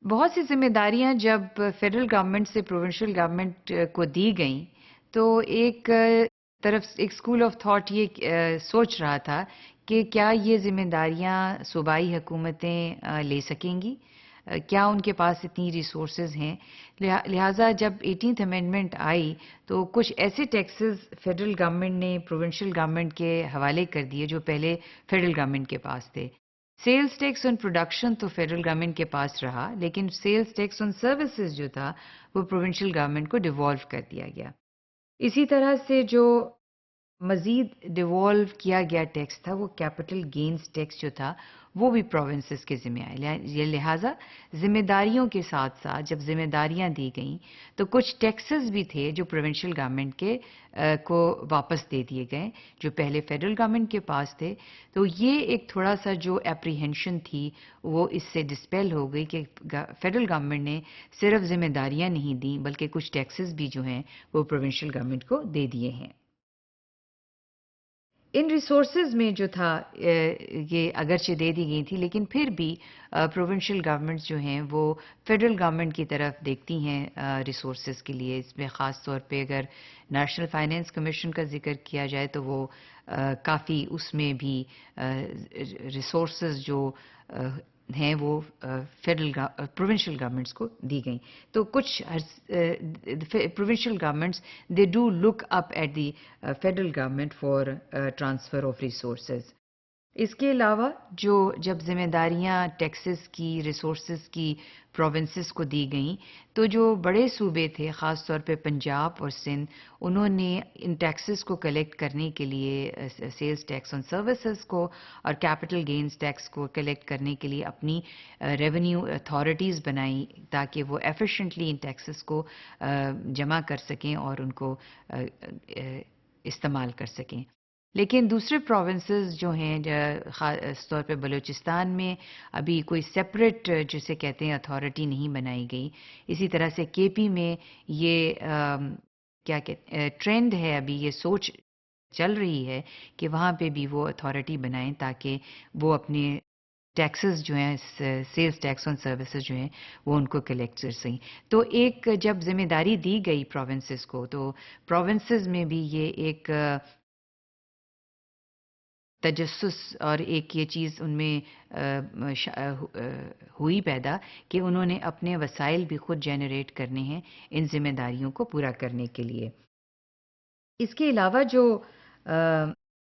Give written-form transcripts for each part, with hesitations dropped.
بہت سی ذمہ داریاں جب فیڈرل گورنمنٹ سے پروونشل گورنمنٹ کو دی گئیں تو ایک طرف ایک اسکول آف تھاٹ یہ سوچ رہا تھا کہ کیا یہ ذمہ داریاں صوبائی حکومتیں لے سکیں گی، کیا ان کے پاس اتنی ریسورسز ہیں. لہٰذا جب 18th امینڈمنٹ آئی تو کچھ ایسے ٹیکسز فیڈرل گورنمنٹ نے پروونشل گورنمنٹ کے حوالے کر دیے جو پہلے فیڈرل گورنمنٹ کے پاس تھے. سیلز ٹیکس آن پروڈکشن تو فیڈرل گورنمنٹ کے پاس رہا، لیکن سیلز ٹیکس آن سروسز جو تھا وہ پروونشل گورنمنٹ کو ڈیوالو کر دیا گیا. اسی طرح سے جو مزید ڈیوالو کیا گیا ٹیکس تھا وہ کیپٹل گینز ٹیکس جو تھا وہ بھی پروونسز کے ذمہ آئے. لہٰذا ذمہ داریوں کے ساتھ ساتھ جب ذمہ داریاں دی گئیں تو کچھ ٹیکسز بھی تھے جو پروونشل گورنمنٹ کے کو واپس دے دیے گئے جو پہلے فیڈرل گورنمنٹ کے پاس تھے. تو یہ ایک تھوڑا سا جو اپریہینشن تھی وہ اس سے ڈسپیل ہو گئی کہ فیڈرل گورنمنٹ نے صرف ذمہ داریاں نہیں دیں بلکہ کچھ ٹیکسز بھی جو ہیں وہ پروونشل گورنمنٹ کو دے دیے ہیں. ان ریسورسز میں جو تھا یہ اگرچہ دے دی گئی تھی لیکن پھر بھی پروونشل گورنمنٹس جو ہیں وہ فیڈرل گورنمنٹ کی طرف دیکھتی ہیں ریسورسز کے لیے. اس میں خاص طور پہ اگر نیشنل فائنینس کمیشن کا ذکر کیا جائے تو وہ کافی اس میں بھی ریسورسز جو ہیں وہ پروونشل گورنمنٹس کو دی گئیں. تو کچھ provincial governments they do look up at the federal government for transfer of resources. اس کے علاوہ جب ذمہ داریاں ٹیکسز کی ریسورسز کی پروونسز کو دی گئیں تو جو بڑے صوبے تھے خاص طور پہ پنجاب اور سندھ انہوں نے ان ٹیکسز کو کلیکٹ کرنے کے لیے سیلز ٹیکس آن سروسز کو اور کیپٹل گینز ٹیکس کو کلیکٹ کرنے کے لیے اپنی ریونیو اتھارٹیز بنائیں تاکہ وہ ایفیشینٹلی ان ٹیکسز کو جمع کر سکیں اور ان کو استعمال کر سکیں. لیکن دوسرے پروونسز جو ہیں خاص طور پہ بلوچستان میں ابھی کوئی سیپریٹ جسے کہتے ہیں اتھارٹی نہیں بنائی گئی. اسی طرح سے کے پی میں یہ کیا کہتے ٹرینڈ ہے، ابھی یہ سوچ چل رہی ہے کہ وہاں پہ بھی وہ اتھارٹی بنائیں تاکہ وہ اپنے ٹیکسز جو ہیں سیلز ٹیکس آن سروسز جو ہیں وہ ان کو کلیکٹ کر سکیں. تو ایک جب ذمہ داری دی گئی پروونسز کو تو پروونسز میں بھی یہ ایک تجسس اور ایک یہ چیز ان میں ہوئی پیدا کہ انہوں نے اپنے وسائل بھی خود جنریٹ کرنے ہیں ان ذمہ داریوں کو پورا کرنے کے لیے. اس کے علاوہ جو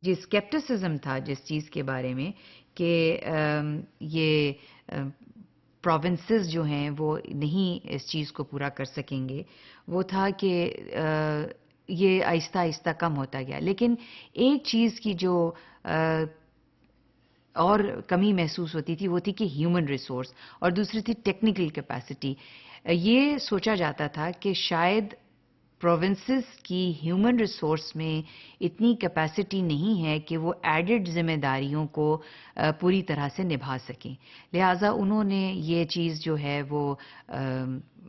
اسکیپٹسزم تھا جس چیز کے بارے میں کہ یہ پروونسز جو ہیں وہ نہیں اس چیز کو پورا کر سکیں گے، وہ تھا کہ یہ آہستہ آہستہ کم ہوتا گیا. لیکن ایک چیز کی جو اور کمی محسوس ہوتی تھی وہ تھی کہ ہیومن ریسورس اور دوسری تھی ٹیکنیکل کیپیسٹی. یہ سوچا جاتا تھا کہ شاید پروونسز کی ہیومن ریسورس میں اتنی کیپیسٹی نہیں ہے کہ وہ ایڈڈ ذمہ داریوں کو پوری طرح سے نبھا سکیں. لہٰذا انہوں نے یہ چیز جو ہے وہ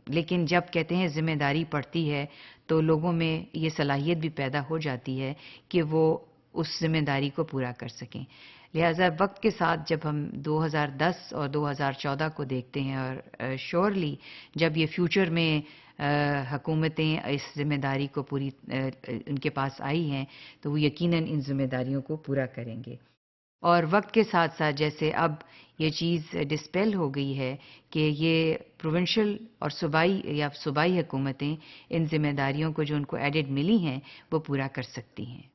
لیکن جب کہتے ہیں ذمہ داری پڑتی ہے تو لوگوں میں یہ صلاحیت بھی پیدا ہو جاتی ہے کہ وہ اس ذمہ داری کو پورا کر سکیں. لہٰذا وقت کے ساتھ جب ہم 2010 اور 2014 کو دیکھتے ہیں اور شیورلی جب یہ فیوچر میں حکومتیں اس ذمہ داری کو پوری ان کے پاس آئی ہیں تو وہ یقیناً ان ذمہ داریوں کو پورا کریں گے. اور وقت کے ساتھ ساتھ جیسے اب یہ چیز ڈسپیل ہو گئی ہے کہ یہ پروونشل اور صوبائی حکومتیں ان ذمہ داریوں کو جو ان کو ایڈڈ ملی ہیں وہ پورا کر سکتی ہیں.